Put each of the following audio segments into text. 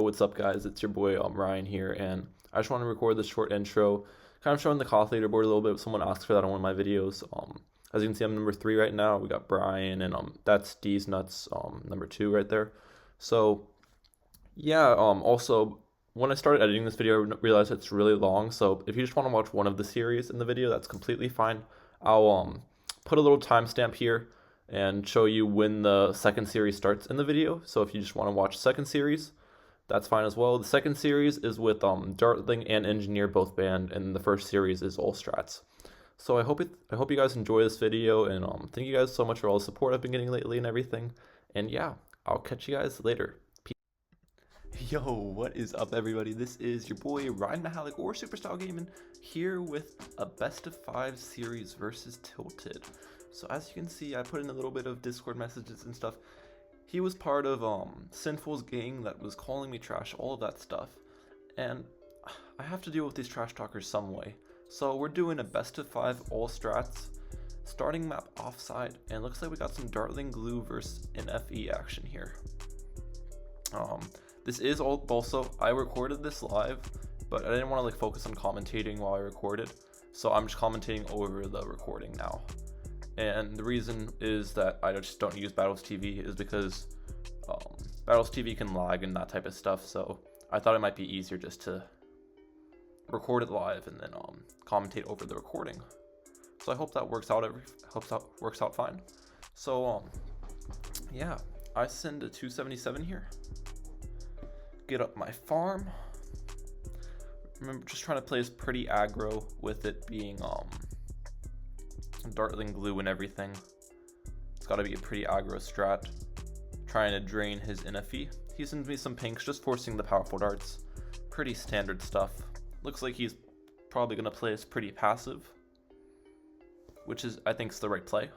what's up guys, it's your boy Ryan here, and I just want to record this short intro, kind of showing the cost leaderboard a little bit. Someone asked for that on one of my videos. As you can see, I'm number 3 right now. We got Brian, and that's D's Nuts, number 2 right there. So yeah, also when I started editing this video, I realized it's really long, so if you just want to watch one of the series in the video, that's completely fine. I'll put a little timestamp here and show you when the second series starts in the video. So if you just want to watch second series, that's fine as well. The second series is with Dartling and Engineer both banned, and the first series is all strats. So I hope you guys enjoy this video, and thank you guys so much for all the support I've been getting lately and everything. And yeah, I'll catch you guys later. Yo, what is up everybody? This is your boy Ryan Mahalik or Superstyle Gaming here with a best of 5 series versus Tilted. So as you can see, I put in a little bit of Discord messages and stuff. He was part of Sinful's gang that was calling me trash, all of that stuff. And I have to deal with these trash talkers some way. So we're doing a best of 5 all strats, starting map offside, and looks like we got some Dartling Glue versus an FE action here. This is also, I recorded this live, but I didn't want to focus on commentating while I recorded, so I'm just commentating over the recording now. And the reason is that I just don't use Battles TV is because Battles TV can lag and that type of stuff, so I thought it might be easier just to record it live and then commentate over the recording. So I hope that works out fine. So yeah, I send a 277 here. Get up my farm. Remember, just trying to play as pretty aggro with it being Dartling Glue and everything. It's got to be a pretty aggro strat. Trying to drain his NFE. He sends me some pinks, just forcing the powerful darts. Pretty standard stuff. Looks like he's probably going to play as pretty passive, which is, I think, is the right play.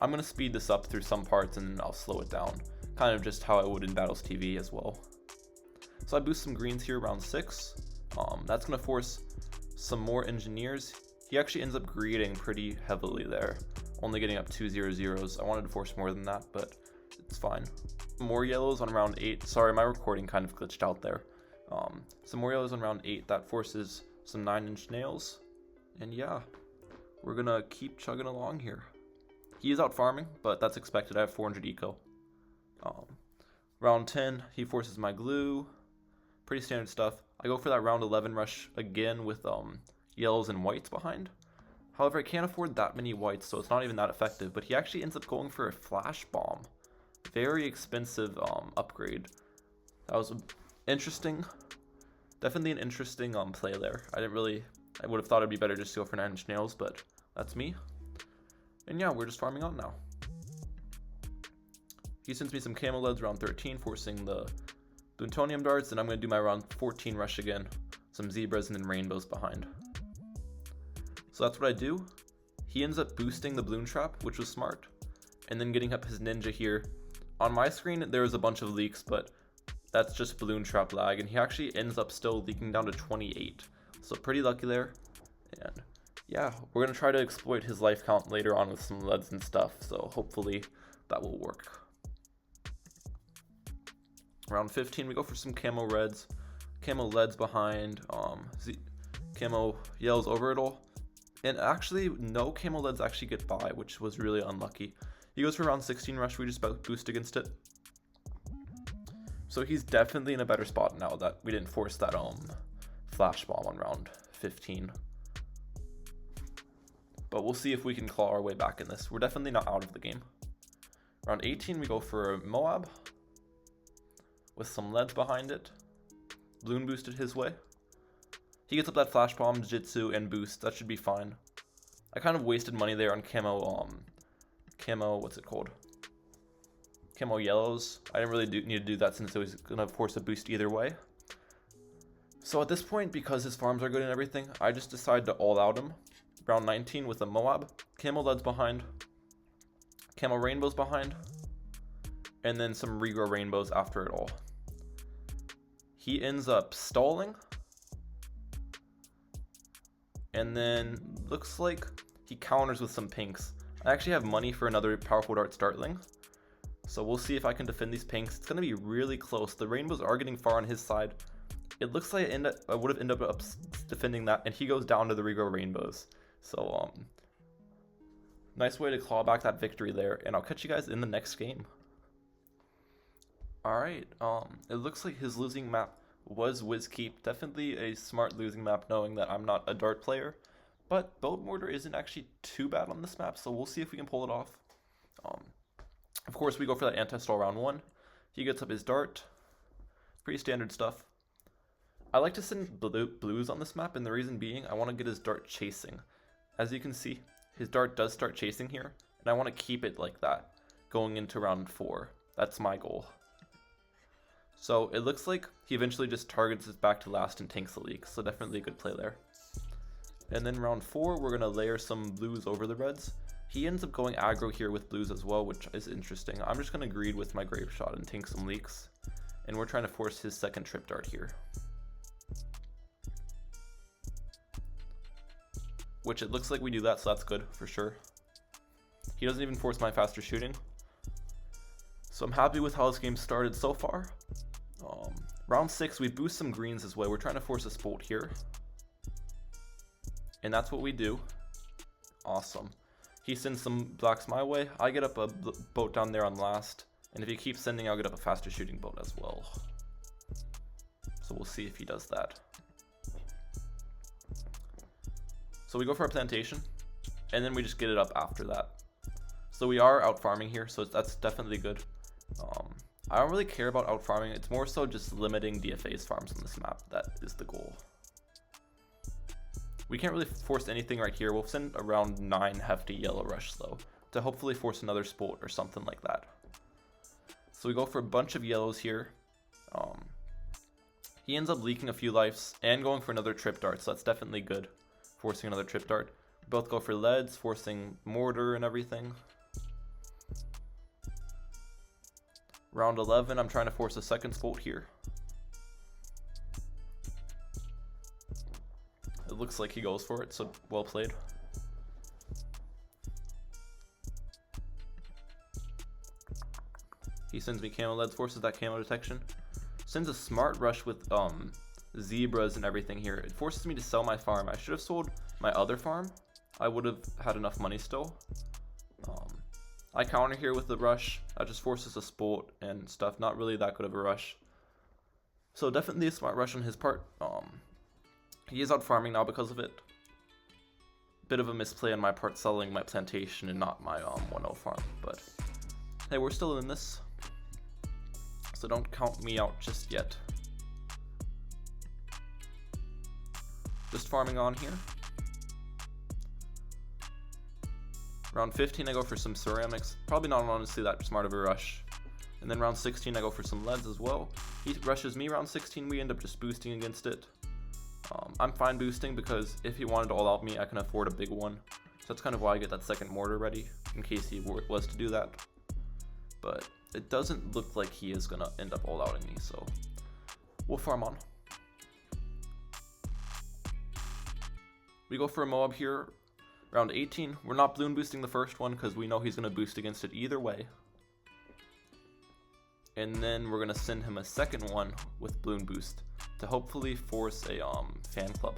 I'm going to speed this up through some parts and then I'll slow it down. Kind of just how I would in Battles TV as well. So I boost some greens here around 6. That's going to force some more engineers. He actually ends up greeting pretty heavily there, only getting up 2 0-0s. I wanted to force more than that, but it's fine. More yellows on round 8. Sorry, my recording kind of glitched out there. Some more yellows on round 8. That forces some 9-inch nails. And yeah, we're going to keep chugging along here. He is out farming, but that's expected. I have 400 eco. Round 10, he forces my glue. Pretty standard stuff. I go for that round 11 rush again with yellows and whites behind. However, I can't afford that many whites, so it's not even that effective. But he actually ends up going for a flash bomb. Very expensive upgrade. That was interesting. Definitely an interesting play there. I would have thought it'd be better just to go for 9-inch nails, but that's me. And yeah, we're just farming out now. He sends me some camo leads round 13, forcing the plutonium darts, and I'm going to do my round 14 rush again. Some zebras and then rainbows behind. So that's what I do. He ends up boosting the balloon trap, which was smart, and then getting up his ninja here. On my screen, there was a bunch of leaks, but that's just balloon trap lag, and he actually ends up still leaking down to 28. So pretty lucky there. And yeah, we're going to try to exploit his life count later on with some leads and stuff, so hopefully that will work. Round 15, we go for some camo reds, camo leads behind, camo yellows over it all. And actually, no camo leads actually get by, which was really unlucky. He goes for round 16 rush, we just boost against it. So he's definitely in a better spot now that we didn't force that flash bomb on round 15. But we'll see if we can claw our way back in this. We're definitely not out of the game. Round 18, we go for Moab with some leads behind it. Balloon boosted his way. He gets up that flash bomb, jitsu, and boost. That should be fine. I kind of wasted money there on what's it called? Camo yellows. I didn't really need to do that since it was going to force a boost either way. So at this point, because his farms are good and everything, I just decided to all out him. Round 19 with a Moab, camo leads behind, camo rainbows behind, and then some regrow rainbows after it all. He ends up stalling, and then looks like he counters with some pinks. I actually have money for another powerful dart startling, so we'll see if I can defend these pinks. It's going to be really close. The rainbows are getting far on his side. It looks like I would have ended up defending that, and he goes down to the regrow rainbows. So nice way to claw back that victory there, and I'll catch you guys in the next game. Alright, it looks like his losing map was Wizkeep. Definitely a smart losing map, knowing that I'm not a dart player. But Boat Mortar isn't actually too bad on this map, so we'll see if we can pull it off. Of course, we go for that anti-stall round 1. He gets up his dart. Pretty standard stuff. I like to send blues on this map, and the reason being, I want to get his dart chasing. As you can see, his dart does start chasing here, and I want to keep it like that, going into round 4. That's my goal. So it looks like he eventually just targets his back to last and tanks the leak, so definitely a good play there. And then round 4, we're going to layer some blues over the reds. He ends up going aggro here with blues as well, which is interesting. I'm just going to greed with my grape shot and tank some leaks. And we're trying to force his second trip dart here. Which it looks like we do that, so that's good for sure. He doesn't even force my faster shooting. So I'm happy with how this game started so far. Round 6, we boost some greens this way. We're trying to force a spot here. And that's what we do. Awesome. He sends some blacks my way. I get up a boat down there on last. And if he keeps sending, I'll get up a faster shooting boat as well. So we'll see if he does that. So we go for a plantation. And then we just get it up after that. So we are out farming here, so that's definitely good. I don't really care about out farming. It's more so just limiting DFA's farms on this map. That is the goal. We can't really force anything right here. We'll send around 9 hefty yellow rush though, to hopefully force another spot or something like that. So we go for a bunch of yellows here. He ends up leaking a few lives and going for another trip dart, so that's definitely good. Forcing another trip dart. We both go for leads, forcing mortar and everything. Round 11, I'm trying to force a second spot here. It looks like he goes for it, so well played. He sends me camo leads, forces that camo detection. Sends a smart rush with zebras and everything here. It forces me to sell my farm. I should have sold my other farm. I would have had enough money still. I counter here with the rush. That just forces a spot and stuff. Not really that good of a rush. So definitely a smart rush on his part. He is out farming now because of it. Bit of a misplay on my part selling my plantation and not my 1-0 farm. But hey, we're still in this. So don't count me out just yet. Just farming on here. Round 15, I go for some ceramics. Probably not honestly that smart of a rush. And then round 16, I go for some leads as well. He rushes me round 16, we end up just boosting against it. I'm fine boosting because if he wanted to all out me, I can afford a big one. So that's kind of why I get that second mortar ready, in case he was to do that. But it doesn't look like he is going to end up all outing me, so we'll farm on. We go for a Moab here. Round 18, we're not balloon boosting the first one because we know he's going to boost against it either way. And then we're going to send him a second one with balloon boost to hopefully force a fan club.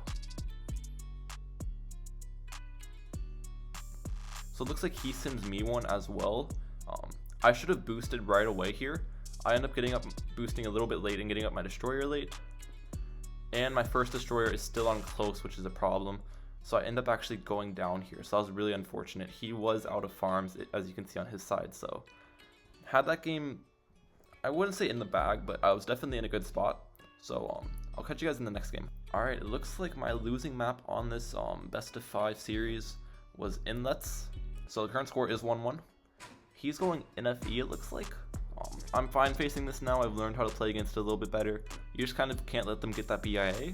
So it looks like he sends me one as well. I should have boosted right away here. I end up getting up boosting a little bit late and getting up my destroyer late. And my first destroyer is still on close, which is a problem. So I end up actually going down here. So that was really unfortunate. He was out of farms, as you can see on his side. So had that game, I wouldn't say in the bag, but I was definitely in a good spot. So I'll catch you guys in the next game. Alright, it looks like my losing map on this best of 5 series was Inlets. So the current score is 1-1. He's going NFE, it looks like. I'm fine facing this now. I've learned how to play against it a little bit better. You just kind of can't let them get that BIA.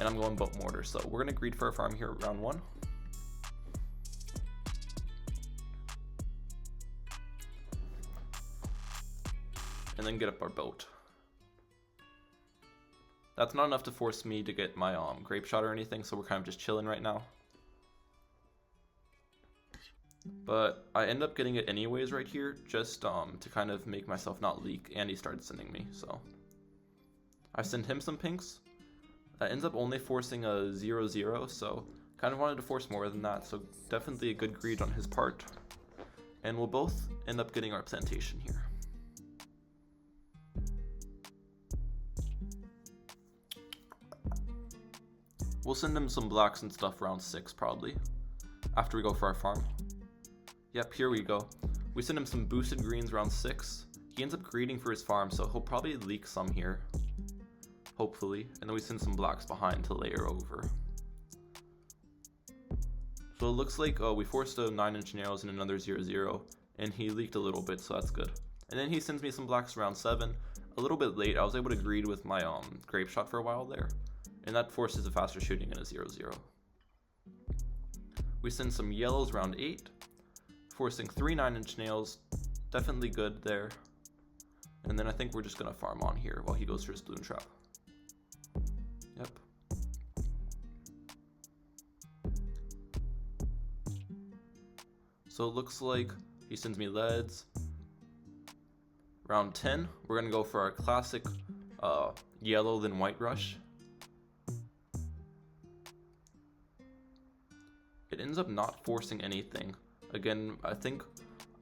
And I'm going boat mortar, so we're gonna greed for a farm here round 1. And then get up our boat. That's not enough to force me to get my grape shot or anything, so we're kind of just chilling right now. But I end up getting it anyways right here, just to kind of make myself not leak, and he started sending me, so. I send him some pinks. That ends up only forcing a 0-0, so kind of wanted to force more than that, so definitely a good greed on his part. And we'll both end up getting our plantation here. We'll send him some blacks and stuff round 6 probably, after we go for our farm. Yep, here we go. We send him some boosted greens round 6. He ends up greeding for his farm, so he'll probably leak some here. Hopefully. And then we send some blacks behind to layer over. So it looks like we forced a 9-inch nails and another 0-0. And he leaked a little bit, so that's good. And then he sends me some blacks round 7. A little bit late. I was able to greed with my grape shot for a while there. And that forces a faster shooting and a 0-0. We send some yellows round 8. Forcing 3 9-inch nails, definitely good there. And then I think we're just gonna farm on here while he goes for his balloon trap. Yep. So it looks like he sends me leads. Round 10, we're gonna go for our classic yellow then white rush. It ends up not forcing anything. Again, I think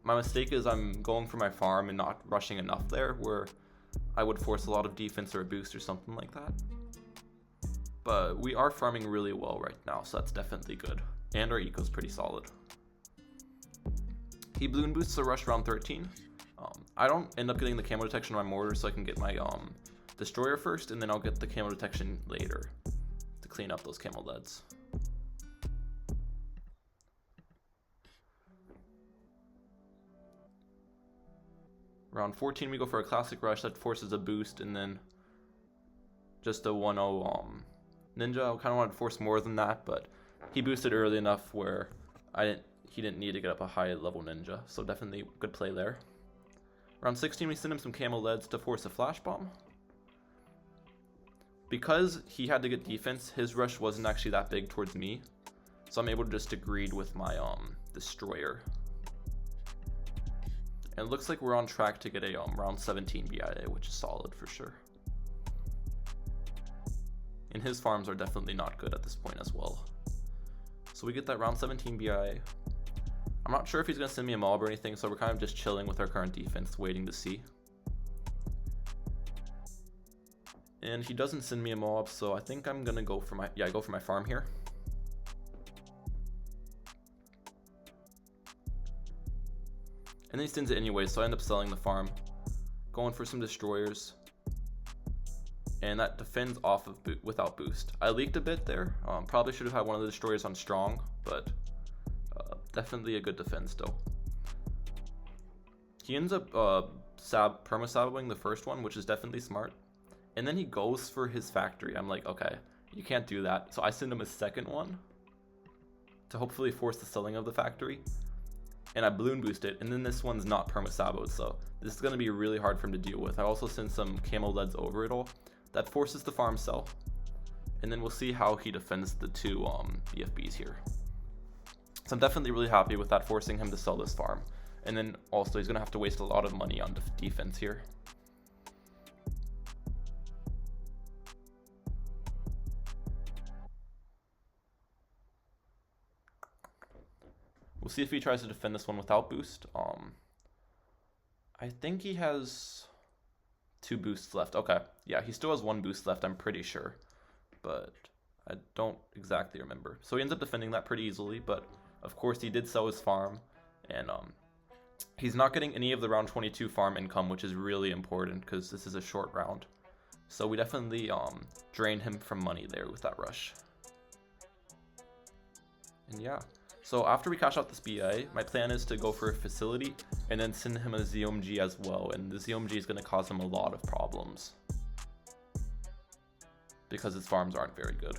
my mistake is I'm going for my farm and not rushing enough there, where I would force a lot of defense or a boost or something like that. But we are farming really well right now, so that's definitely good. And our eco's pretty solid. He balloon boosts the rush round 13. I don't end up getting the camo detection on my mortar, so I can get my destroyer first, and then I'll get the camo detection later to clean up those camo leads. Round 14, we go for a classic rush that forces a boost, and then just a 1-0 ninja. I kind of wanted to force more than that, but he boosted early enough where he didn't need to get up a high level ninja, so definitely good play there. Round 16, we send him some camo leads to force a flash bomb. Because he had to get defense, his rush wasn't actually that big towards me, so I'm able to just greed with my destroyer. And it looks like we're on track to get a round 17 BIA, which is solid for sure. And his farms are definitely not good at this point as well. So we get that round 17 BIA. I'm not sure if he's going to send me a mob or anything, so we're kind of just chilling with our current defense, waiting to see. And he doesn't send me a mob, so I think I'm going to go for my farm here. And then he sends it anyway, so I end up selling the farm, going for some destroyers, and that defends off of without boost. I leaked a bit there. Probably should have had one of the destroyers on strong, but definitely a good defense still. He ends up perma-saboing the first one, which is definitely smart. And then he goes for his factory. I'm like, okay, you can't do that. So I send him a second one to hopefully force the selling of the factory. And I balloon boost it, and then this one's not perma-saboed, so this is going to be really hard for him to deal with. I also send some camo leads over it all. That forces the farm sell. And then we'll see how he defends the two BFBs here. So I'm definitely really happy with that, forcing him to sell this farm. And then also he's going to have to waste a lot of money on defense here. We'll see if he tries to defend this one without boost. I think he has 2 boosts left. Okay, yeah, he still has 1 boost left, I'm pretty sure. But I don't exactly remember. So he ends up defending that pretty easily, but of course he did sell his farm. And he's not getting any of the round 22 farm income, which is really important because this is a short round. So we definitely drained him from money there with that rush. And yeah. So after we cash out this BA, my plan is to go for a facility and then send him a ZOMG as well. And the ZOMG is going to cause him a lot of problems because his farms aren't very good.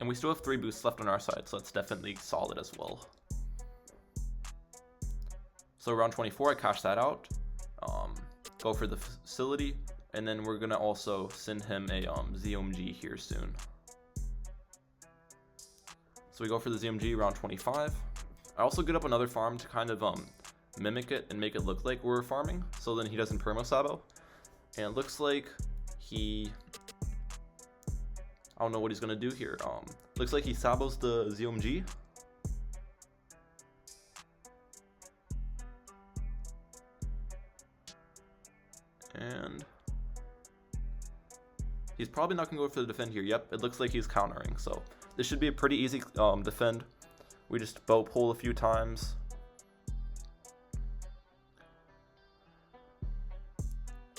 And we still have 3 boosts left on our side, so that's definitely solid as well. So round 24, I cashed that out. go for the facility, and then we're gonna also send him a ZOMG here soon. So we go for the ZMG around 25. I also get up another farm to kind of mimic it and make it look like we're farming, so then he doesn't perma sabo. And it looks like I don't know what he's gonna do here. Looks like he sabos the ZMG. And he's probably not gonna go for the defend here. Yep, it looks like he's countering, so this should be a pretty easy defend. We just bow pull a few times.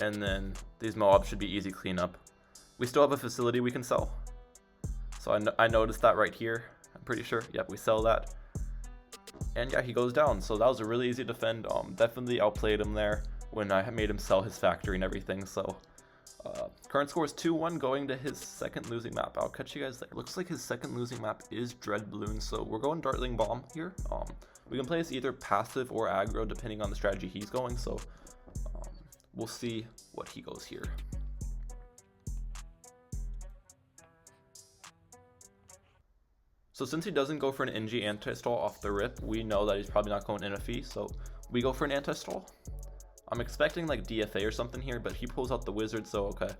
And then these mobs should be easy cleanup. We still have a facility we can sell. So I noticed that right here, I'm pretty sure. Yep, we sell that. And yeah, he goes down. So that was a really easy defend. Definitely outplayed him there when I made him sell his factory and everything. So current score is 2-1 going to his second losing map. I'll catch you guys there. Looks like his second losing map is Dread Balloon, so we're going Dartling Bomb here. We can play as either passive or aggro depending on the strategy he's going, so we'll see what he goes here. So since he doesn't go for an NG anti-stall off the rip, we know that he's probably not going NFE, so we go for an anti-stall. I'm expecting like DFA or something here, but he pulls out the wizard, so okay.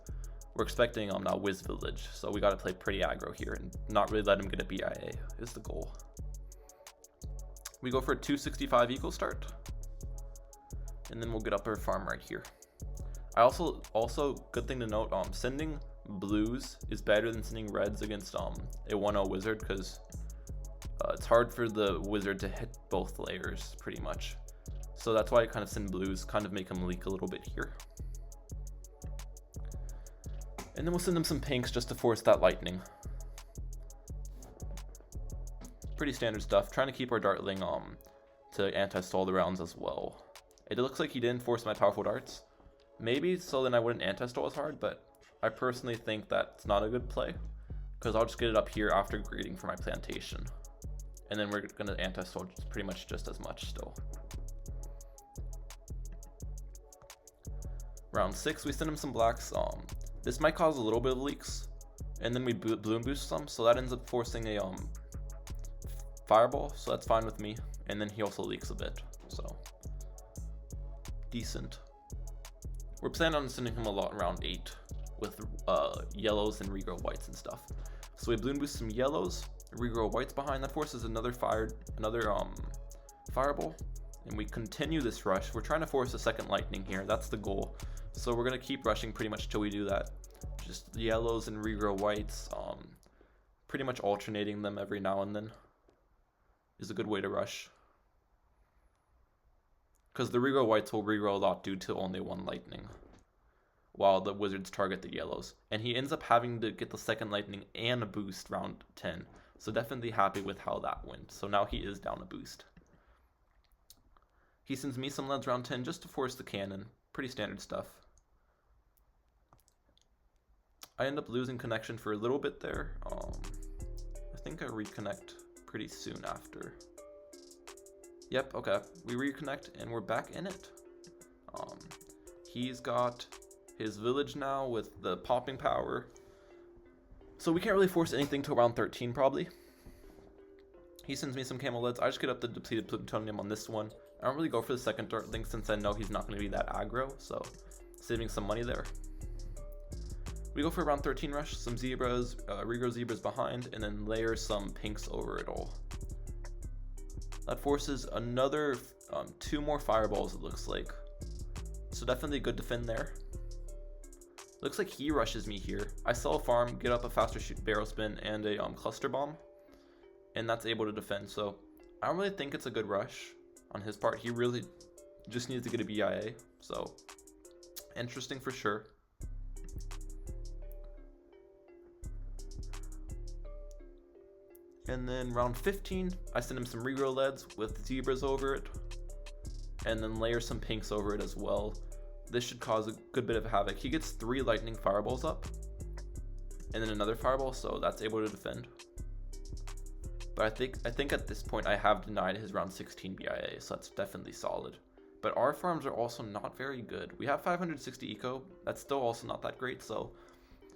We're expecting now Wiz Village, so we gotta play pretty aggro here and not really let him get a BIA is the goal. We go for a 265 eco start, and then we'll get up our farm right here. I also good thing to note, sending blues is better than sending reds against a 1-0 wizard, because it's hard for the wizard to hit both layers pretty much. So that's why I kind of send blues, kind of make him leak a little bit here. And then we'll send him some pinks just to force that lightning. Pretty standard stuff. Trying to keep our dartling to anti-stall the rounds as well. It looks like he didn't force my powerful darts. Maybe so then I wouldn't anti-stall as hard, but I personally think that's not a good play, because I'll just get it up here after greeting for my plantation. And then we're going to anti-stall pretty much just as much still. Round 6, we send him some blacks. This might cause a little bit of leaks, and then we bloom boost some, so that ends up forcing a fireball, so that's fine with me. And then he also leaks a bit, so decent. We're planning on sending him a lot around 8 with yellows and regrow whites and stuff. So we bloom boost some yellows, regrow whites behind. That forces another fireball, and we continue this rush. We're trying to force a second lightning here. That's the goal. So we're gonna keep rushing pretty much till we do that. Just the yellows and regrow whites, pretty much alternating them every now and then is a good way to rush. Because the regrow whites will regrow a lot due to only one lightning, while the wizards target the yellows. And he ends up having to get the second lightning and a boost round 10. So definitely happy with how that went. So now he is down a boost. He sends me some leads round 10 just to force the cannon. Pretty standard stuff. I end up losing connection for a little bit there. I think I reconnect pretty soon after. Yep, okay. We reconnect and we're back in it. He's got his village now with the popping power. So we can't really force anything to around 13 probably. He sends me some camel leads. I just get up the depleted plutonium on this one. I don't really go for the second dartling since I know he's not going to be that aggro, so saving some money there. We go for around 13 rush, some zebras, regrow zebras behind, and then layer some pinks over it all. That forces another 2 more fireballs, it looks like. So definitely a good defend there. Looks like he rushes me here. I sell a farm, get up a faster barrel spin and a cluster bomb, and that's able to defend. So I don't really think it's a good rush on his part. He really just needs to get a BIA. So interesting for sure. And then round 15, I send him some regrow leads with zebras over it, and then layer some pinks over it as well. This should cause a good bit of havoc. He gets 3 lightning fireballs up, and then another fireball, so that's able to defend. But I think at this point I have denied his round 16 BIA, so that's definitely solid. But our farms are also not very good. We have 560 eco. That's still also not that great. So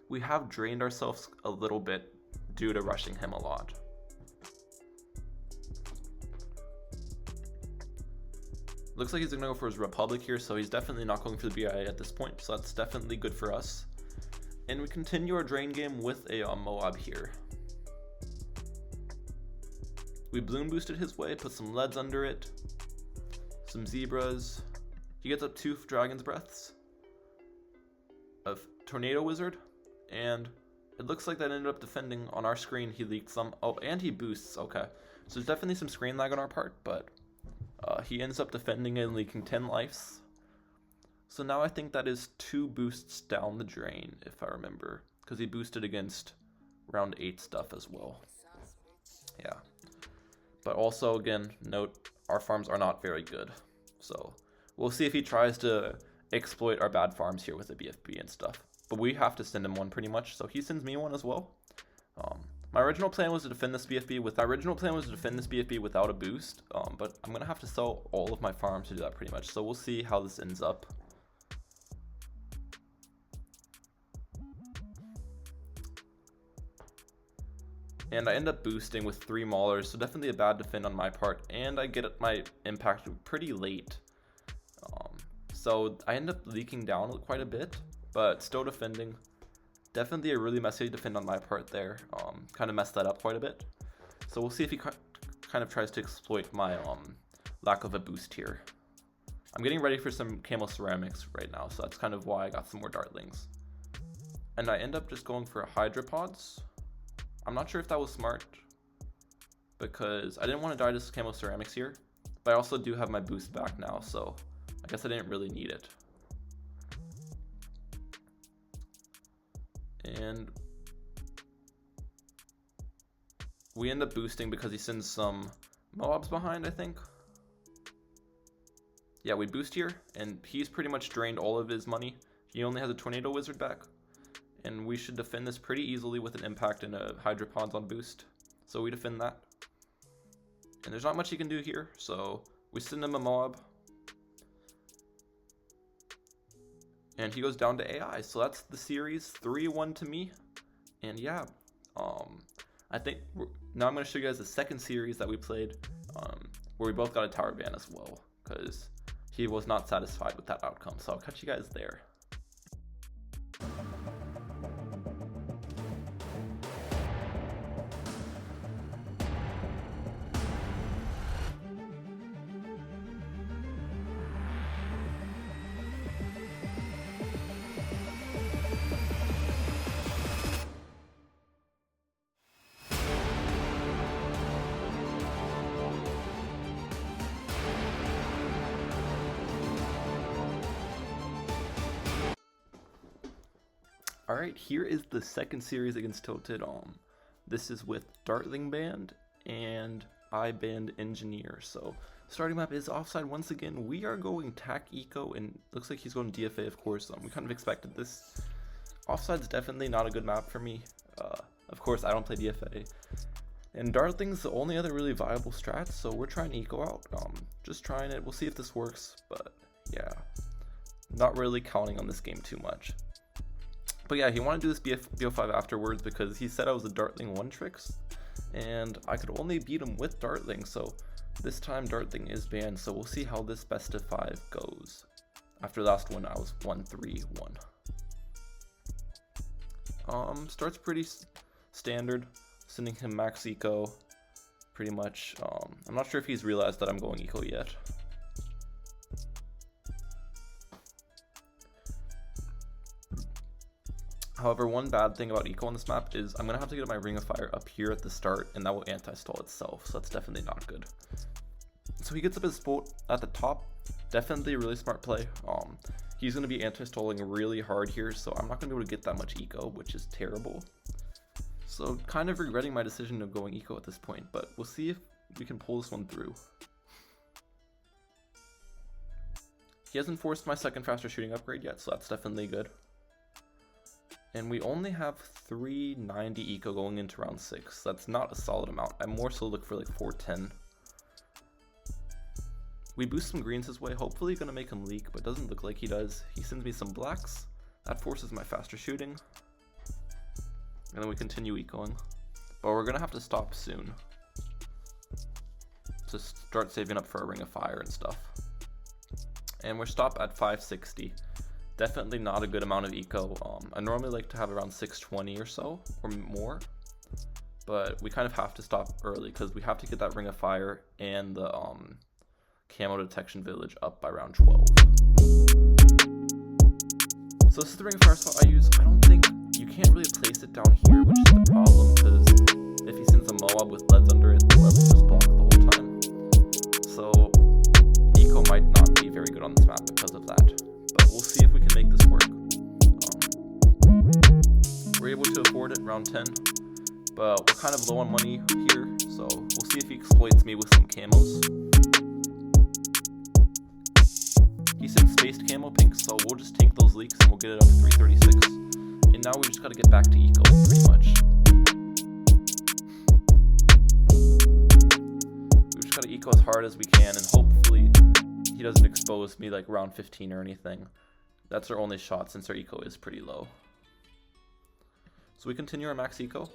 we have drained ourselves a little bit due to rushing him a lot. Looks like he's gonna go for his Republic here, so he's definitely not going for the BIA at this point, so that's definitely good for us. And we continue our drain game with a Moab here. We bloom boosted his way, put some leads under it, some zebras. He gets up 2 Dragon's Breaths, a Tornado Wizard, and it looks like that ended up defending on our screen. He leaked some. Oh, and he boosts. Okay, so there's definitely some screen lag on our part, but he ends up defending and leaking 10 lives. So now I think that is 2 boosts down the drain, if I remember, because he boosted against round 8 stuff as well. Yeah. But also, again, note, our farms are not very good. So we'll see if he tries to exploit our bad farms here with the BFB and stuff. But we have to send him one pretty much, so he sends me one as well. My original plan was to defend this BFB without a boost, but I'm gonna have to sell all of my farms to do that pretty much. So we'll see how this ends up. And I end up boosting with 3 Maulers, so definitely a bad defend on my part, and I get my impact pretty late. So I end up leaking down quite a bit, but still defending. Definitely a really messy defend on my part there. Kind of messed that up quite a bit. So we'll see if he kind of tries to exploit my lack of a boost here. I'm getting ready for some Camo Ceramics right now, so that's kind of why I got some more Dartlings. And I end up just going for Hydropods. I'm not sure if that was smart, because I didn't want to die to Camo Ceramics here, but I also do have my boost back now, so I guess I didn't really need it. And we end up boosting because he sends some Moabs behind, I think. Yeah, we boost here, and he's pretty much drained all of his money. He only has a Tornado Wizard back, and we should defend this pretty easily with an impact and a Hydropods on boost. So we defend that. And there's not much he can do here, so we send him a Moab. And he goes down to AI, so that's the series, 3-1 to me. And yeah, I think now I'm going to show you guys the second series that we played, where we both got a tower ban as well, because he was not satisfied with that outcome. So I'll catch you guys there. Alright, here is the second series against Tilted. This is with Dartling Band, and I banned Engineer. So, starting map is offside once again. We are going TAC Eco, and looks like he's going DFA, of course. We kind of expected this. Offside's definitely not a good map for me. Of course, I don't play DFA. And Dartling's the only other really viable strat, so we're trying Eco out. Just trying it. We'll see if this works, but yeah. Not really counting on this game too much. But yeah, he wanted to do this BO5 afterwards because he said I was a Dartling 1-tricks, and I could only beat him with Dartling, so this time Dartling is banned, so we'll see how this best of 5 goes. After last one, I was 1-3-1. Starts pretty standard, sending him max eco, pretty much. I'm not sure if he's realized that I'm going eco yet. However, one bad thing about eco on this map is I'm going to have to get my Ring of Fire up here at the start, and that will anti-stall itself, so that's definitely not good. So he gets up his boat at the top, definitely a really smart play. He's going to be anti-stalling really hard here, so I'm not going to be able to get that much eco, which is terrible. So kind of regretting my decision of going eco at this point, but we'll see if we can pull this one through. He hasn't forced my second faster shooting upgrade yet, so that's definitely good. And we only have 390 eco going into round 6. That's not a solid amount. I more so look for like 410. We boost some greens his way, hopefully gonna make him leak, but doesn't look like he does. He sends me some blacks. That forces my faster shooting. And then we continue ecoing. But we're gonna have to stop soon to start saving up for a ring of fire and stuff. And we're stopped at 560. Definitely not a good amount of eco. I normally like to have around 620 or so, or more. But we kind of have to stop early because we have to get that ring of fire and the camo detection village up by around 12. So this is the ring of fire spot I use. I don't think you can't really place it down here, which is the problem, because if he sends a Moab with leads under it, the leads just block the whole time. So eco might not be very good on this map because of that, but we'll see if we can make this work. We're able to afford it, round 10, but we're kind of low on money here, so we'll see if he exploits me with some camos. He sends spaced camo pinks, so we'll just tank those leaks and we'll get it up to 336. And now we just gotta get back to eco, pretty much. We just gotta eco as hard as we can, and hopefully he doesn't expose me like round 15 or anything. That's our only shot since our eco is pretty low. So we continue our max eco.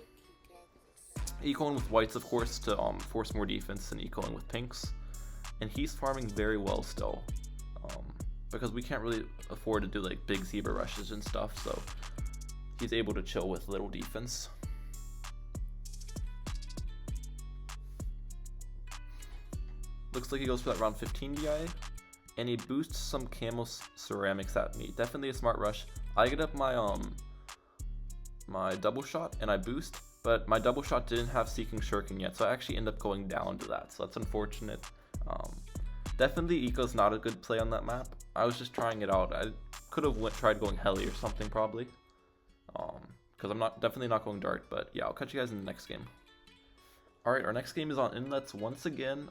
Ecoing with whites, of course, to force more defense, and ecoing with pinks. And he's farming very well still. Because we can't really afford to do like big zebra rushes and stuff, so he's able to chill with little defense. Looks like he goes for that round 15 DI, and he boosts some camo ceramics at me. Definitely a smart rush. I get up my my double shot and I boost, but my double shot didn't have seeking shirking yet, so I actually end up going down to that, so that's unfortunate. Definitely eco's not a good play on that map. I was just trying it out. I could have tried going heli or something probably, because I'm definitely not going dart. But yeah, I'll catch you guys in the next game. All right, our next game is on inlets once again.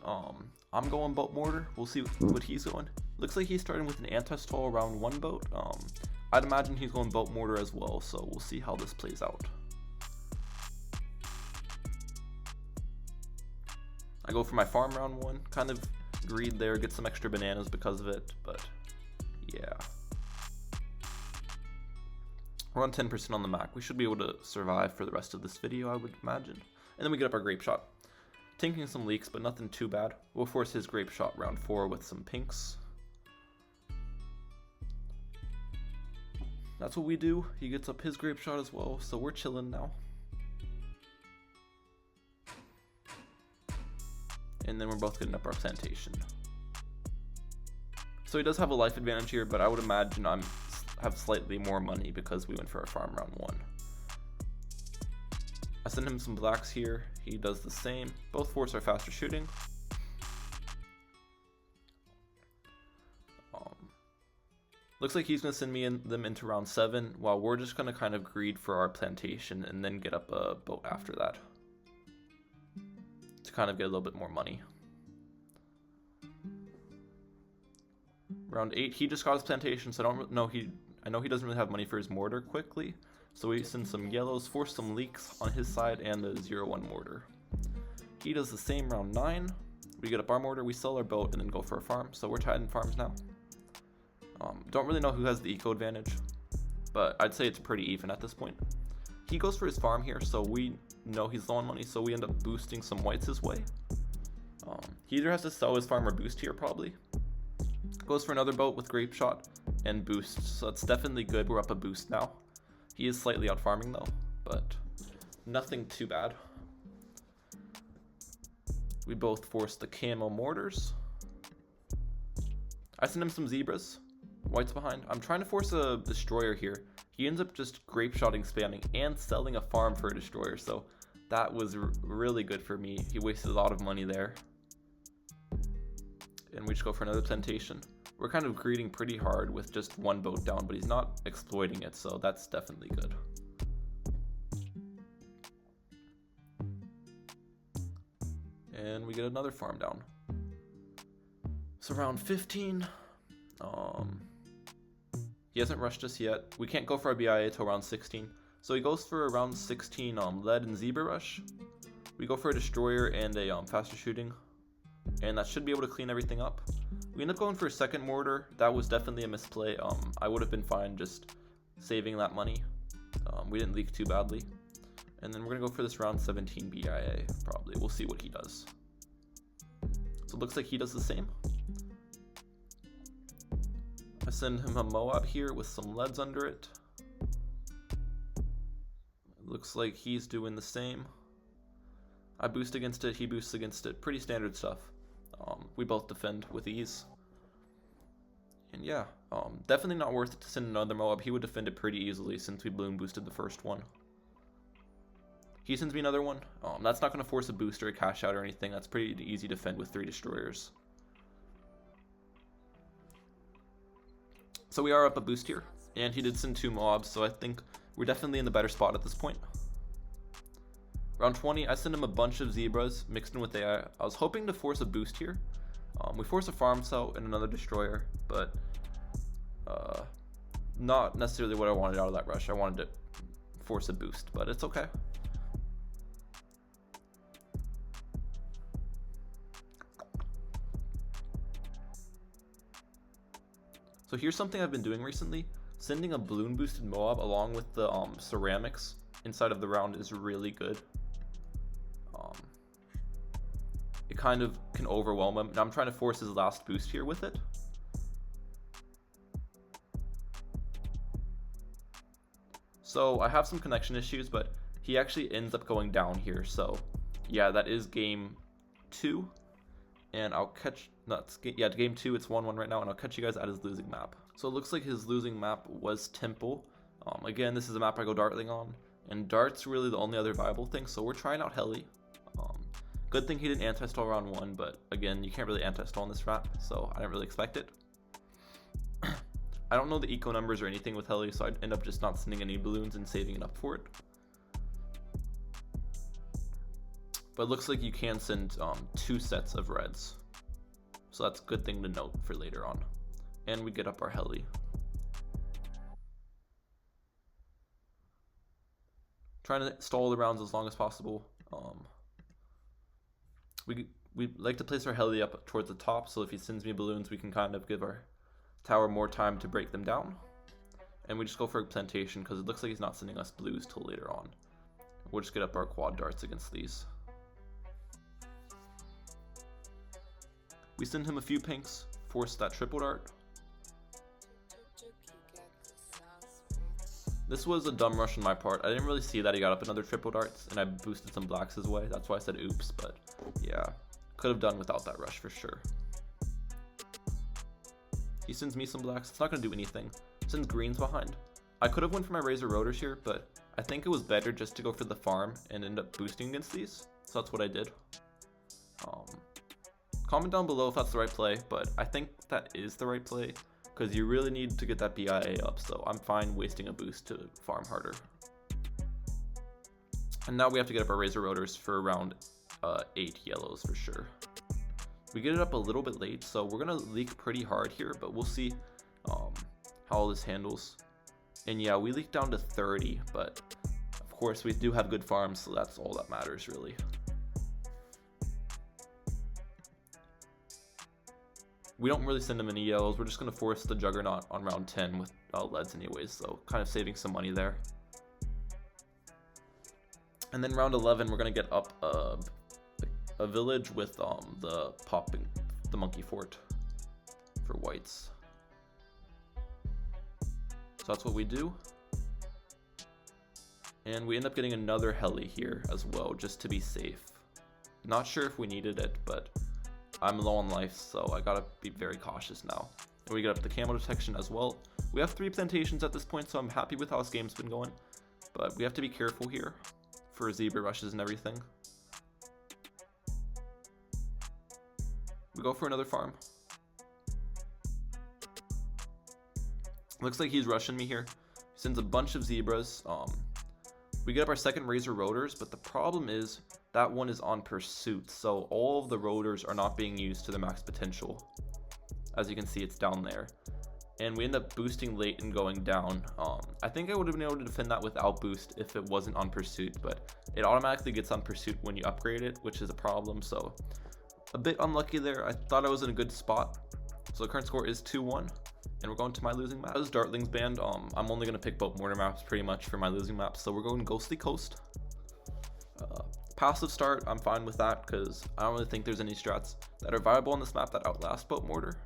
I'm going boat mortar. We'll see what he's going. Looks like he's starting with an anti-stall round 1 boat. I'd imagine he's going boat mortar as well, so we'll see how this plays out. I go for my farm round 1, kind of greed there, get some extra bananas because of it, but yeah. We're on 10% on the Mac. We should be able to survive for the rest of this video, I would imagine. And then we get up our grape shot. Tanking some leaks, but nothing too bad. We'll force his grape shot round 4 with some pinks. That's what we do. He gets up his grape shot as well, so we're chilling now. And then we're both getting up our plantation. So he does have a life advantage here, but I would imagine I have slightly more money because we went for a farm round 1. I send him some blacks here. He does the same. Both force our faster shooting. Looks like he's going to send me them into round 7, while we're just going to kind of greed for our plantation and then get up a boat after that to kind of get a little bit more money. Round 8, he just got his plantation, so I know he doesn't really have money for his mortar quickly. So we send some yellows, force some leaks on his side and the 0-1 mortar. He does the same round 9. We get up our mortar, we sell our boat, and then go for a farm. So we're tied in farms now. Don't really know who has the eco advantage, but I'd say it's pretty even at this point. He goes for his farm here, so we know he's low on money, so we end up boosting some whites his way. He either has to sell his farm or boost here probably. Goes for another boat with grape shot and boost, so it's definitely good. We're up a boost now. He is slightly out farming though, but nothing too bad. We both force the camo mortars. I send him some zebras. White's behind. I'm trying to force a destroyer here. He ends up just grape shotting, spamming, and selling a farm for a destroyer, so that was really good for me. He wasted a lot of money there. And we just go for another plantation. We're kind of greeding pretty hard with just one boat down, but he's not exploiting it, so that's definitely good. And we get another farm down. So round 15. He hasn't rushed us yet. We can't go for our BIA till round 16. So he goes for a round 16 lead and zebra rush. We go for a destroyer and a faster shooting. And that should be able to clean everything up. We end up going for a second mortar. That was definitely a misplay. I would have been fine just saving that money. We didn't leak too badly. And then we're going to go for this round 17 BIA, probably. We'll see what he does. So it looks like he does the same. I send him a Moab here with some leads under it. Looks like he's doing the same. I boost against it, he boosts against it. Pretty standard stuff. We both defend with ease. And yeah, definitely not worth it to send another Moab. He would defend it pretty easily since we balloon boosted the first one. He sends me another one. That's not going to force a boost or a cash out or anything. That's pretty easy to defend with 3 destroyers. So we are up a boost here. And he did send 2 Moabs, so I think we're definitely in the better spot at this point. Round 20, I send him a bunch of Zebras mixed in with AI. I was hoping to force a boost here. We force a farm cell and another destroyer, but not necessarily what I wanted out of that rush. I wanted to force a boost, but it's okay. So here's something I've been doing recently. Sending a balloon boosted Moab along with the ceramics inside of the round is really good. It kind of can overwhelm him. Now I'm trying to force his last boost here with it. So I have some connection issues, but he actually ends up going down here. So yeah, that is game 2. And I'll catch, game 2, it's 1-1 right now, and I'll catch you guys at his losing map. So it looks like his losing map was Temple. Again, this is a map I go dartling on, and dart's really the only other viable thing, so we're trying out heli. Good thing he didn't anti-stall round 1, but again, you can't really anti-stall in this map, so I didn't really expect it. I don't know the eco numbers or anything with heli, so I'd end up just not sending any balloons and saving it up for it. But it looks like you can send 2 sets of reds. So that's a good thing to note for later on. And we get up our heli. Trying to stall the rounds as long as possible. We like to place our heli up towards the top, so if he sends me balloons, we can kind of give our tower more time to break them down. And we just go for a plantation, because it looks like he's not sending us blues till later on. We'll just get up our quad darts against these. We send him a few pinks, force that triple dart. This was a dumb rush on my part. I didn't really see that he got up another triple darts, and I boosted some blacks his way. That's why I said oops, but yeah, could have done without that rush for sure. He sends me some blacks. It's not going to do anything. Sends greens behind. I could have went for my Razor Rotors here, but I think it was better just to go for the farm and end up boosting against these. So that's what I did. Comment down below if that's the right play, but I think that is the right play because you really need to get that BIA up, so I'm fine wasting a boost to farm harder. And now we have to get up our Razor Rotors for around 8 yellows for sure. We get it up a little bit late, so we're going to leak pretty hard here, but we'll see how this handles. And yeah, we leaked down to 30, but of course we do have good farms, so that's all that matters really. We don't really send him any yellows. We're just going to force the Juggernaut on round 10 with leads anyways, so kind of saving some money there. And then round 11, we're going to get up a village with the monkey fort for whites. So that's what we do. And we end up getting another heli here as well, just to be safe. Not sure if we needed it, but I'm low on life, so I gotta be very cautious now. And we get up the camo detection as well. We have 3 plantations at this point, so I'm happy with how this game's been going. But we have to be careful here for zebra rushes and everything. We go for another farm. Looks like he's rushing me here. He sends a bunch of zebras. We get up our second Razor Rotors, but the problem is that one is on pursuit, so all of the rotors are not being used to their max potential. As you can see, it's down there. And we end up boosting late and going down. I think I would have been able to defend that without boost if it wasn't on pursuit, but it automatically gets on pursuit when you upgrade it, which is a problem, so a bit unlucky there. I thought I was in a good spot, So the current score is 2-1, and we're going to my losing map. As Dartling's banned, I'm only going to pick both mortar maps pretty much for my losing maps. So we're going Ghostly Coast. Passive start, I'm fine with that because I don't really think there's any strats that are viable on this map that outlast boat mortar.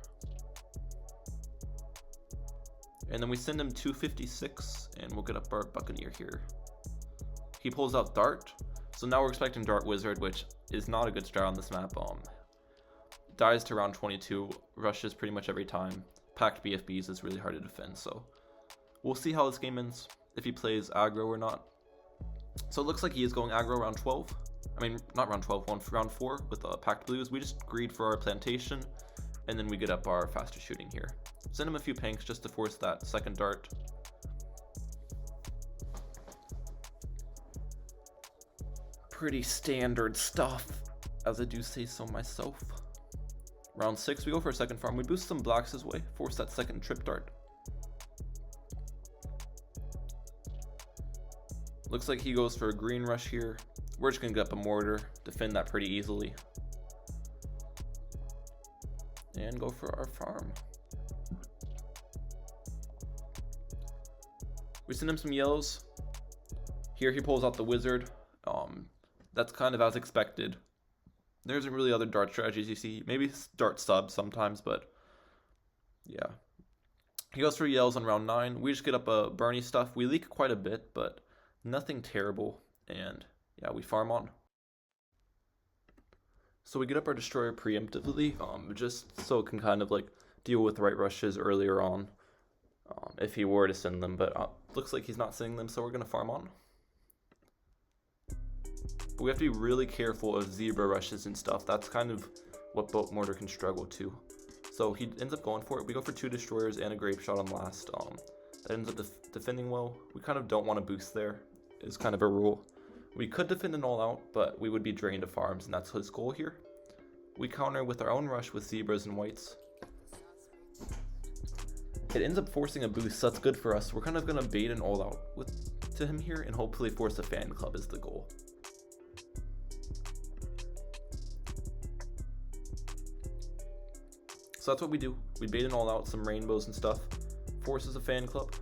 And then we send him 256, and we'll get up our Buccaneer here. He pulls out Dart, so now we're expecting Dart Wizard, which is not a good strat on this map. Dies to round 22, rushes pretty much every time. Packed BFBs is really hard to defend, so we'll see how this game ends, if he plays aggro or not. So it looks like he is going aggro round 12. I mean, not round 12, round 4 with packed blues. We just greed for our plantation, and then we get up our faster shooting here. Send him a few panks just to force that second dart. Pretty standard stuff, as I do say so myself. Round 6, we go for a second farm. We boost some blacks his way, force that second trip dart. Looks like he goes for a green rush here. We're just gonna get up a mortar, defend that pretty easily, and go for our farm. We send him some yellows. Here he pulls out the wizard. That's kind of as expected. There isn't really other dart strategies you see. Maybe dart sub sometimes, but yeah. He goes for yellows on round 9. We just get up a Bernie stuff. We leak quite a bit, but nothing terrible. And yeah, we farm on. So we get up our destroyer preemptively, just so it can kind of like deal with right rushes earlier on, if he were to send them. But looks like he's not sending them, so we're gonna farm on. But we have to be really careful of zebra rushes and stuff. That's kind of what boat mortar can struggle to. So he ends up going for it. We go for 2 destroyers and a grape shot on last. That ends up defending well. We kind of don't want to boost there, is kind of a rule. We could defend an all out, but we would be drained of farms, and that's his goal here. We counter with our own rush with zebras and whites. It ends up forcing a boost, so that's good for us. We're kind of going to bait an all out to him here, and hopefully force a fan club is the goal. So that's what we do. We bait an all out, some rainbows and stuff. Forces a fan club.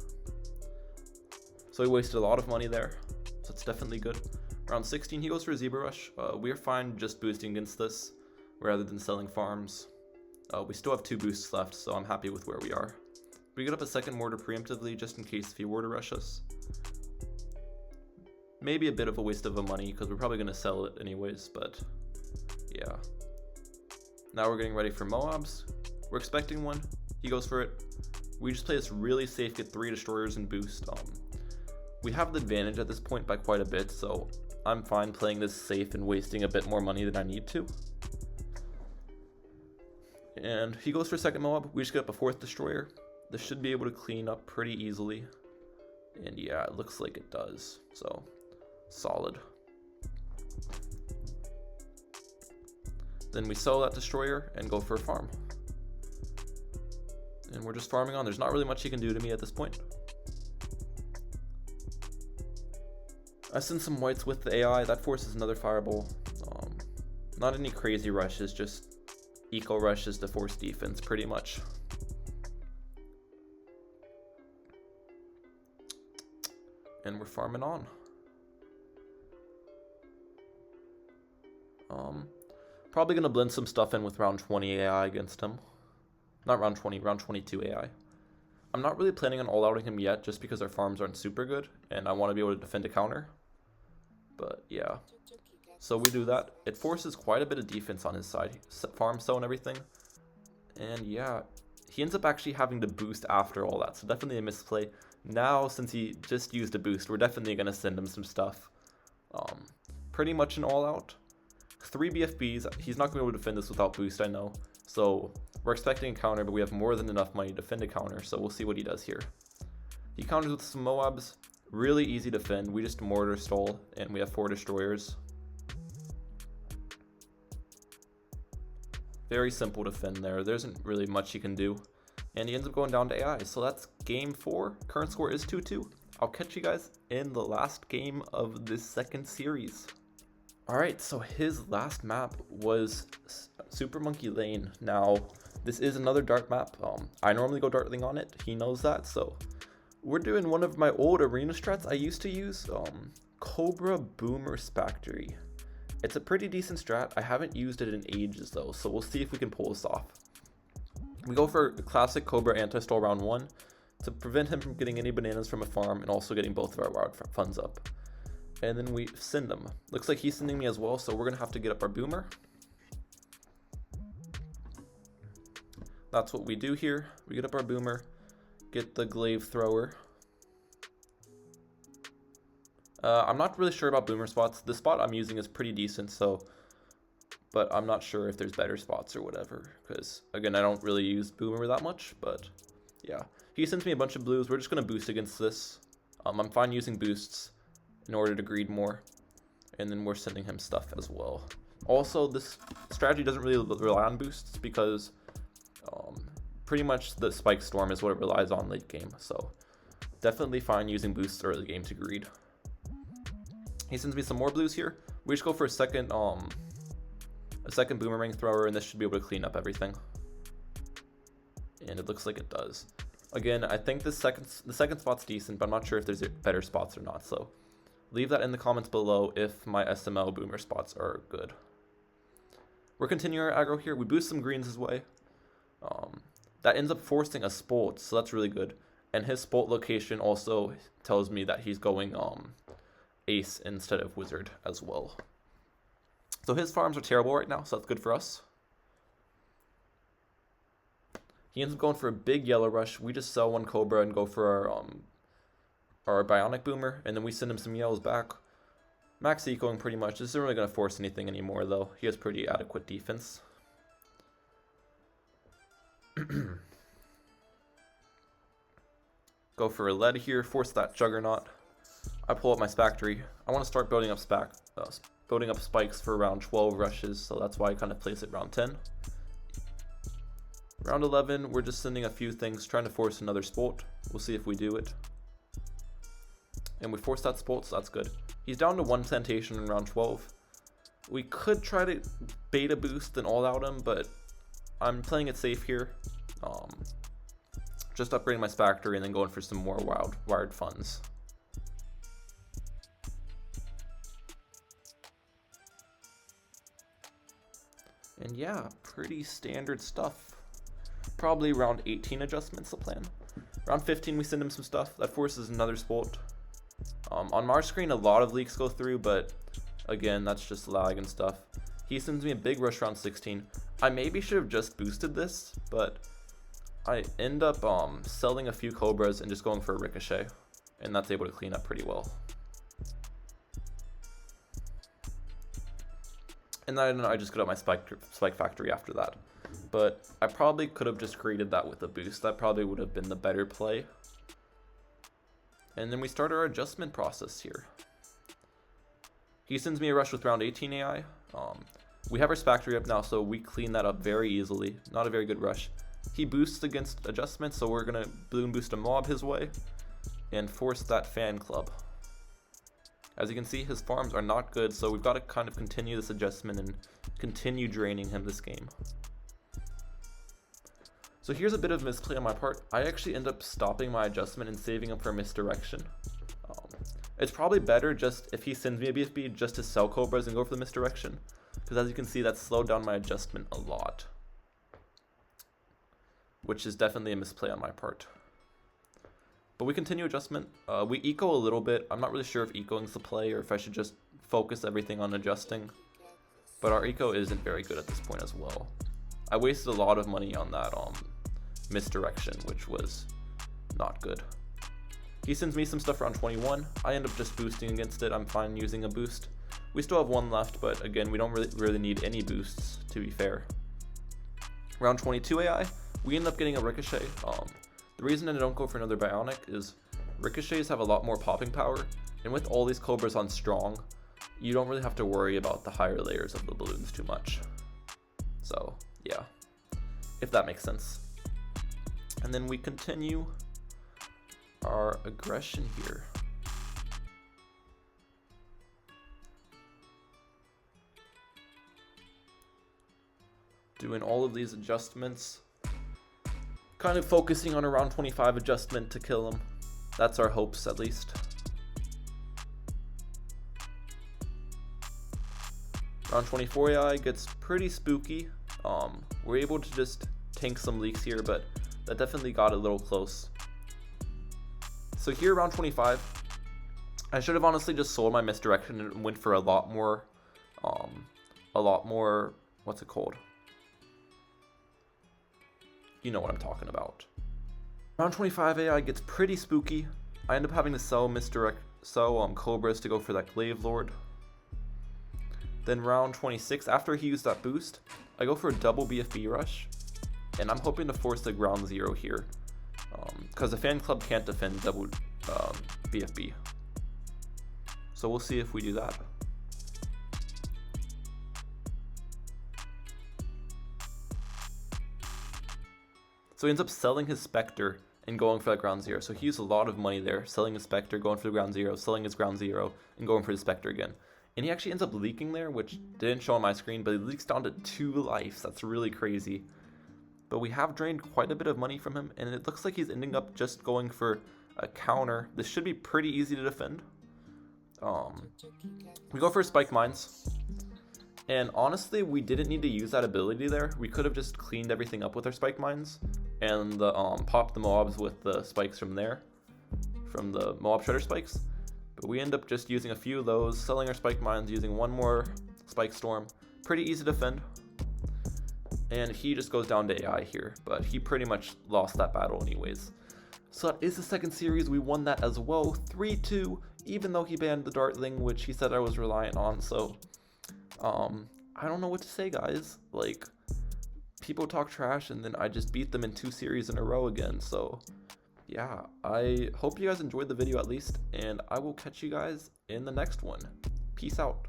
So he wasted a lot of money there. So it's definitely good. Round 16, he goes for a zebra rush. We're fine just boosting against this rather than selling farms. We still have 2 boosts left, so I'm happy with where we are. We get up a second mortar preemptively just in case if he were to rush us. Maybe a bit of a waste of money because we're probably going to sell it anyways, but yeah. Now we're getting ready for Moabs. We're expecting one. He goes for it. We just play this really safe, get 3 destroyers and boost. We have the advantage at this point by quite a bit, so I'm fine playing this safe and wasting a bit more money than I need to. And he goes for a second Moab. We just get up a 4th destroyer. This should be able to clean up pretty easily. And yeah, it looks like it does. So, solid. Then we sell that destroyer and go for a farm. And we're just farming on. There's not really much he can do to me at this point. I send some whites with the AI. That forces another fireball. Not any crazy rushes, just eco rushes to force defense pretty much. And we're farming on. Probably gonna blend some stuff in with round 20 AI against him. Not round 20, round 22 AI. I'm not really planning on all-outing him yet just because our farms aren't super good and I want to be able to defend a counter. But yeah. So we do that. It forces quite a bit of defense on his side. Farm sell and everything. And yeah, he ends up actually having to boost after all that. So definitely a misplay. Now, since he just used a boost, we're definitely going to send him some stuff. Pretty much an all-out. 3 BFBs. He's not going to be able to defend this without boost, I know. So we're expecting a counter, but we have more than enough money to defend a counter. So we'll see what he does here. He counters with some Moabs. Really easy to defend. We just mortar stall, and we have 4 destroyers. Very simple to defend there. There isn't really much he can do. And he ends up going down to AI. So that's game 4. Current score is 2-2. I'll catch you guys in the last game of this second series. Alright, so his last map was Super Monkey Lane. Now, This is another dart map. I normally go dartling on it. He knows that, so we're doing one of my old arena strats I used to use, Cobra Boomer Factory. It's a pretty decent strat. I haven't used it in ages though, so we'll see if we can pull this off. We go for a classic Cobra anti-stall round 1 to prevent him from getting any bananas from a farm and also getting both of our wild funds up. And then we send him. Looks like he's sending me as well, so we're gonna have to get up our boomer. That's what we do here. We get up our boomer, get the glaive thrower. I'm not really sure about boomer spots. The spot I'm using is pretty decent, but I'm not sure if there's better spots or whatever, because again, I don't really use boomer that much, but yeah. He sends me a bunch of blues. We're just gonna boost against this. I'm fine using boosts in order to greed more, and then we're sending him stuff as well. Also, this strategy doesn't really rely on boosts because pretty much the spike storm is what it relies on late game, so definitely fine using boosts early game to greed. He sends me some more blues here. We just go for a second boomerang thrower, and this should be able to clean up everything. And it looks like it does. Again, I think the second spot's decent, but I'm not sure if there's better spots or not, so leave that in the comments below if my SML boomer spots are good. We're continuing our aggro here. We boost some greens his way. That ends up forcing a spolt, so that's really good. And his spolt location also tells me that he's going ace instead of wizard as well. So his farms are terrible right now, so that's good for us. He ends up going for a big yellow rush. We just sell one Cobra and go for our bionic boomer, and then we send him some yellows back. Max ecoing pretty much. This isn't really going to force anything anymore though. He has pretty adequate defense. Go for a lead here, force that juggernaut. I pull up my factory. I want to start building up spikes for round 12 rushes, so that's why I kind of place it round 10. Round 11, we're just sending a few things, trying to force another spolt. We'll see if we do it. And we force that spolt, so that's good. He's down to 1 temptation in round 12. We could try to beta boost and all out him, but I'm playing it safe here. Just upgrading my factory and then going for some more wired funds. And yeah, pretty standard stuff. Probably around 18 adjustments the plan. Around 15 we send him some stuff. That forces another spolt. On our screen a lot of leaks go through, but again, that's just lag and stuff. He sends me a big rush round 16. I maybe should have just boosted this, but I end up selling a few Cobras and just going for a ricochet, and that's able to clean up pretty well. And then I just got up my spike factory after that. But I probably could have just created that with a boost. That probably would have been the better play. And then we start our adjustment process here. He sends me a rush with round 18 AI. We have our factory up now, so we clean that up very easily. Not a very good rush. He boosts against adjustments, so we're going to balloon boost a mob his way and force that fan club. As you can see, his farms are not good, so we've got to kind of continue this adjustment and continue draining him this game. So here's a bit of misplay on my part. I actually end up stopping my adjustment and saving him for misdirection. It's probably better just if he sends me a BFB just to sell Cobras and go for the misdirection, because as you can see, that slowed down my adjustment a lot, which is definitely a misplay on my part. But we continue adjustment. We eco a little bit. I'm not really sure if ecoing's the play or if I should just focus everything on adjusting. But our eco isn't very good at this point as well. I wasted a lot of money on that misdirection, which was not good. He sends me some stuff around 21. I end up just boosting against it. I'm fine using a boost. We still have one left, but again, we don't really need any boosts, to be fair. Round 22 AI, we end up getting a ricochet. The reason I don't go for another bionic is ricochets have a lot more popping power, and with all these Cobras on strong, you don't really have to worry about the higher layers of the balloons too much. So yeah, if that makes sense. And then we continue our aggression here. Doing all of these adjustments. Kind of focusing on a round 25 adjustment to kill him. That's our hopes, at least. Round 24 AI gets pretty spooky. We're able to just tank some leaks here, but that definitely got a little close. So here, round 25, I should have honestly just sold my misdirection and went for a lot more, what's it called? You know what I'm talking about. Round 25 AI gets pretty spooky. I end up having to sell Cobras to go for that Glaive Lord. Then round 26, after he used that boost, I go for a double BFB rush, and I'm hoping to force the ground 0 here, because the fan club can't defend double BFB. So we'll see if we do that. So he ends up selling his Spectre and going for that ground 0. So he used a lot of money there, selling his Spectre, going for the ground 0, selling his ground 0, and going for the Spectre again. And he actually ends up leaking there, which didn't show on my screen, but he leaks down to 2 lives. That's really crazy. But we have drained quite a bit of money from him, and it looks like he's ending up just going for a counter. This should be pretty easy to defend. We go for Spike Mines. And honestly, we didn't need to use that ability there. We could have just cleaned everything up with our Spike Mines and popped the mobs with the spikes from there, from the mob shredder spikes. But we end up just using a few of those, selling our Spike Mines, using one more Spike Storm. Pretty easy to defend. And he just goes down to AI here, but he pretty much lost that battle anyways. So that is the second series. We won that as well, 3-2, even though he banned the Dartling, which he said I was reliant on. So I don't know what to say, guys. Like, people talk trash and then I just beat them in 2 series in a row again. So yeah, I hope you guys enjoyed the video at least, and I will catch you guys in the next one. Peace out.